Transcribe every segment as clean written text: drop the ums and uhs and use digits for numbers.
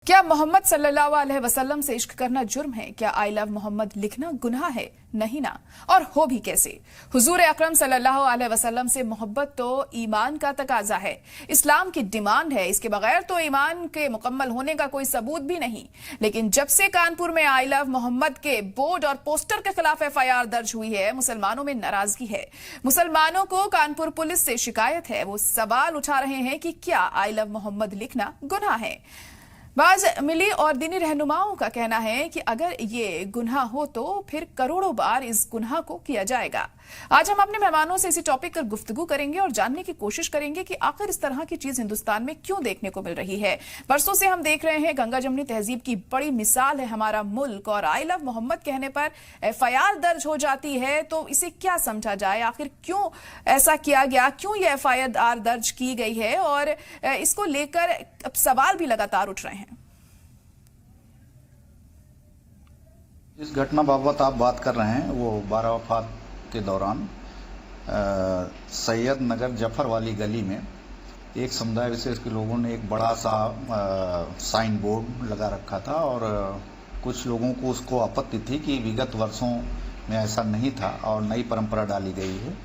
क्या मोहम्मद सल्लल्लाहु अलैहि वसल्लम से इश्क करना जुर्म है? क्या आई लव मोहम्मद लिखना गुनाह है? नहीं ना। और हो भी कैसे? हुजूर अकरम सल्लल्लाहु अलैहि वसल्लम से मोहब्बत तो ईमान का तकाजा है, इस्लाम की डिमांड है। इसके बगैर तो ईमान के मुकम्मल होने का कोई सबूत भी नहीं। लेकिन जब से कानपुर में आई लव मोहम्मद के बोर्ड और पोस्टर के खिलाफ FIR दर्ज हुई है, मुसलमानों में नाराजगी है। मुसलमानों को कानपुर पुलिस से शिकायत है। वो सवाल उठा रहे हैं कि क्या आई लव मोहम्मद लिखना गुनाह है। बाज मिली और दीनी रहनुमाओं का कहना है कि अगर ये गुनाह हो तो फिर करोड़ों बार इस गुनाह को किया जाएगा। आज हम अपने मेहमानों से इसी टॉपिक पर गुफ्तगू करेंगे और जानने की कोशिश करेंगे कि आखिर इस तरह की चीज हिंदुस्तान में क्यों देखने को मिल रही है। बरसों से हम देख रहे हैं गंगा जमनी तहजीब की बड़ी मिसाल है हमारा मुल्क, और आई लव मोहम्मद कहने पर FIR दर्ज हो जाती है। तो इसे क्या समझा जाए, आखिर क्यों ऐसा किया गया, क्यों ये FIR दर्ज की गई है, और इसको लेकर अब सवाल भी लगातार उठ रहे हैं। इस घटना बाबत आप बात कर रहे हैं वो 12 वफात के दौरान सैयद नगर जफर वाली गली में एक समुदाय विशेष के लोगों ने एक बड़ा सा साइन बोर्ड लगा रखा था, और कुछ लोगों को उसको आपत्ति थी कि विगत वर्षों में ऐसा नहीं था और नई परंपरा डाली गई है।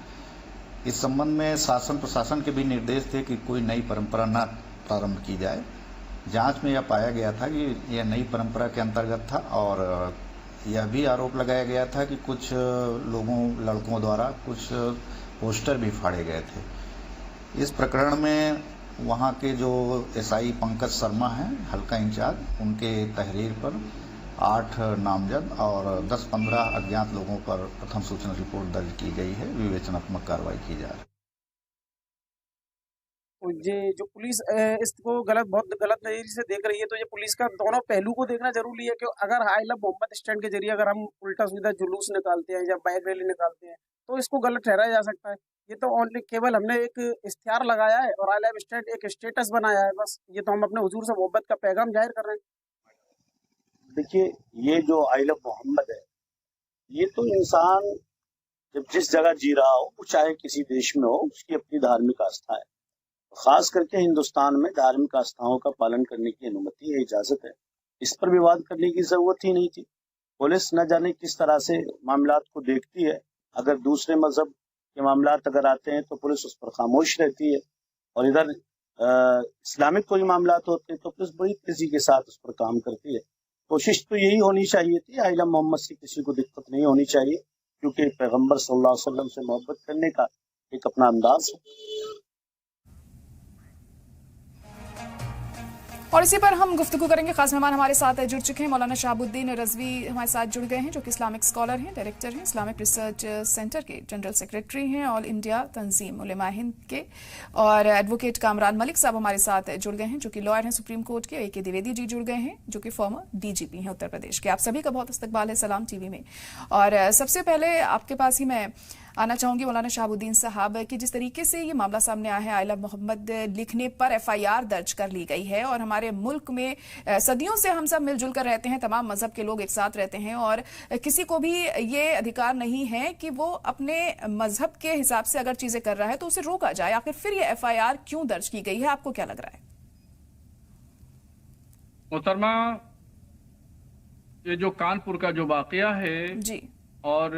इस संबंध में शासन प्रशासन के भी निर्देश थे कि कोई नई परंपरा न प्रारंभ की जाए। जांच में यह पाया गया था कि यह नई परंपरा के अंतर्गत था, और यह भी आरोप लगाया गया था कि कुछ लड़कों द्वारा कुछ पोस्टर भी फाड़े गए थे। इस प्रकरण में वहां के जो SI पंकज शर्मा हैं, हल्का इंचार्ज, उनके तहरीर पर 8 नामजद और 10-15 अज्ञात लोगों पर प्रथम सूचना रिपोर्ट दर्ज की गई है। विवेचनात्मक कार्रवाई की जा रही है। ये जो पुलिस इसको बहुत गलत नजरिए से देख रही है, तो ये पुलिस का दोनों पहलू को देखना जरूरी है। कि अगर आई लव मोहम्मद स्टैंड के जरिए अगर हम उल्टा सीधा जुलूस निकालते हैं या बाइक रैली निकालते हैं तो इसको गलत ठहराया जा सकता है। ये तो ओनली केवल हमने एक इश्तिहार लगाया है और आई लव स्टैंड एक स्टेटस बनाया है, बस। ये तो हम अपने हुजूर से मोहब्बत का पैगाम जाहिर कर रहे हैं। देखिए, ये जो आई लव मोहम्मद है, ये तो इंसान जब जिस जगह जी रहा हो, वो चाहे किसी देश में हो, उसकी अपनी धार्मिक आस्था है। खास करके हिंदुस्तान में धार्मिक आस्थाओं का पालन करने की अनुमति है, इजाजत है। इस पर विवाद करने की जरूरत ही नहीं थी। पुलिस न जाने किस तरह से मामलात को देखती है। अगर दूसरे मजहब के मामलात अगर आते हैं तो पुलिस उस पर खामोश रहती है, और इधर इस्लामिक कोई मामलात होते हैं तो पुलिस बड़ी तेजी के साथ उस पर काम करती है। कोशिश तो यही होनी चाहिए थी, आई लव मोहम्मद से किसी को दिक्कत नहीं होनी चाहिए, क्योंकि पैगम्बर सल्लल्लाहु अलैहि वसल्लम से मोहब्बत करने का एक अपना अंदाज है। और इसी पर हम गुफ्तगू करेंगे। खास मेहमान हमारे साथ जुड़ चुके हैं। मौलाना शहाबुद्दीन रजवी हमारे साथ जुड़ गए हैं, जो कि इस्लामिक स्कॉलर हैं, डायरेक्टर हैं इस्लामिक रिसर्च सेंटर के, जनरल सेक्रेटरी हैं ऑल इंडिया तंजीम उलेमा हिंद के। और एडवोकेट कामरान मलिक साहब हमारे साथ जुड़ गए हैं, जो कि लॉयर हैं सुप्रीम कोर्ट के। AK द्विवेदी जी जुड़ गए हैं, जो कि फॉर्मर DGP हैं उत्तर प्रदेश के। आप सभी का बहुत इस्तकबाल है सलाम TV में। और सबसे पहले आपके पास ही मैं आना चाहूंगी मौलाना शहाबुद्दीन साहब, कि जिस तरीके से ये मामला सामने आया है, आई लव मोहम्मद लिखने पर FIR दर्ज कर ली गई है, और हमारे मुल्क में सदियों से हम सब मिलजुल कर रहते हैं, तमाम मजहब के लोग एक साथ रहते हैं, और किसी को भी ये अधिकार नहीं है कि वो अपने मजहब के हिसाब से अगर चीजें कर रहा है तो उसे रोका जाए। आखिर फिर ये FIR क्यों दर्ज की गई है, आपको क्या लग रहा है? मोहतरमा, ये जो कानपुर का जो वाकया है जी, और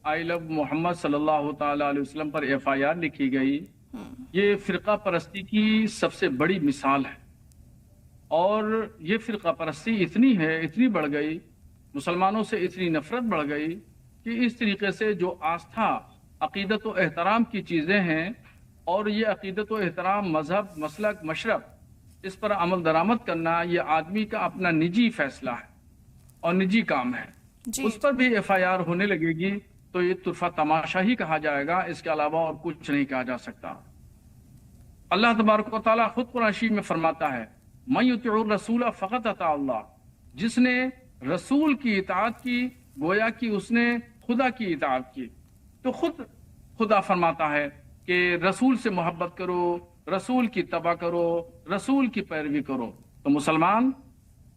आई लव मोहम्मद सल्लल्लाहु ताला अलैहि वसल्लम पर FIR लिखी गई, ये फिरका परस्ती की सबसे बड़ी मिसाल है। और ये फिरका परस्ती इतनी है, इतनी बढ़ गई, मुसलमानों से इतनी नफरत बढ़ गई कि इस तरीके से जो आस्था, अकीदत व एहतराम की चीज़ें हैं, और ये अकीदत व एहतराम, मजहब, मसलक, मशरब, इस पर अमल दरामद करना ये आदमी का अपना निजी फैसला है और निजी काम है। उस पर भी FIR होने लगेगी तो ये तुरफा तमाशा ही कहा जाएगा, इसके अलावा और कुछ नहीं कहा जा सकता। अल्लाह तबारक व तआला खुद कुरान शरीफ में फरमाता है, मन युतिउर रसूल फ़क़त अता अल्लाह, जिसने रसूल की इताअत की गोया कि उसने खुदा की इताअत की। तो खुद खुदा फरमाता है कि रसूल से मोहब्बत करो, रसूल की तबा करो, रसूल की पैरवी करो। तो मुसलमान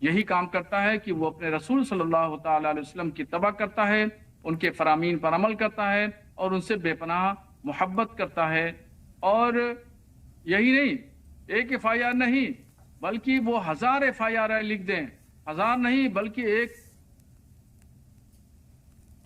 यही काम करता है कि वो अपने रसूल सल्लल्लाहु ताला अलैहि वसल्लम की तबा करता है, उनके फरामीन पर अमल करता है और उनसे बेपनाह मोहब्बत करता है। और यही नहीं, एक FIR नहीं बल्कि वो 1000 FIR लिख दें, 1000 नहीं बल्कि एक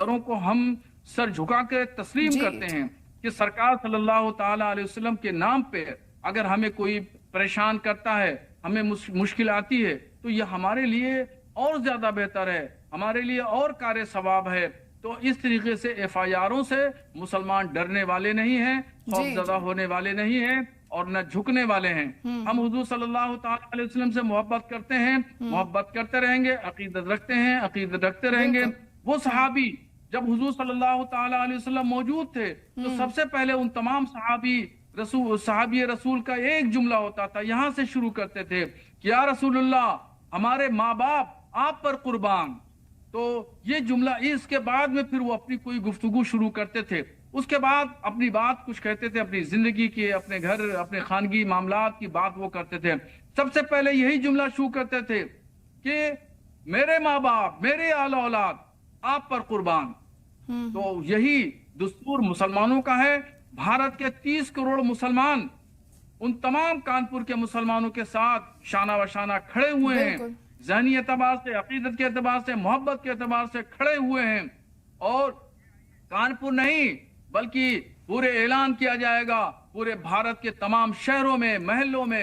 को हम सर झुका के तस्लीम जी। करते हैं कि सरकार सल्लल्लाहु ताला अलैहि वसल्लम के नाम पे अगर हमें कोई परेशान करता है, हमें मुश्किल आती है, तो ये हमारे लिए और ज्यादा बेहतर है, हमारे लिए और कार्य सवाब है। तो इस तरीके से FIRों से मुसलमान डरने वाले नहीं हैं, खौफजदा होने वाले नहीं हैं और न झुकने वाले हैं। हम हुजूर सल्लल्लाहु ताला अलैहि वसल्लम से मोहब्बत करते हैं, मोहब्बत करते रहेंगे, अकीदत रखते हैं, अकीदत रखते रहेंगे। वो सहाबी जब हुजूर सल्लल्लाहु ताला अलैहि वसल्लम मौजूद थे तो सबसे पहले उन तमाम सहाबी रसूल का एक जुमला होता था, यहां से शुरू करते थे कि या रसूलुल्लाह, हमारे माँ बाप आप पर कुर्बान। तो ये जुमला, इसके बाद में फिर वो अपनी कोई गुफ्तगू शुरू करते थे, उसके बाद अपनी बात कुछ कहते थे, अपनी जिंदगी की, अपने घर, अपने खानगी मामलात की बात वो करते थे। सबसे पहले यही जुमला शुरू करते थे कि मेरे माँ बाप, मेरे आला औलाद आप पर कुर्बान। तो यही दस्तूर मुसलमानों का है। भारत के 30 करोड़ मुसलमान उन तमाम कानपुर के मुसलमानों के साथ शाना बशाना खड़े हुए हैं, ज़हनी एतबार से, अकीदत के एतबार से, मोहब्बत के एतबार से खड़े हुए हैं। और कानपुर नहीं बल्कि पूरे ऐलान किया जाएगा, पूरे भारत के तमाम शहरों में, महलों में,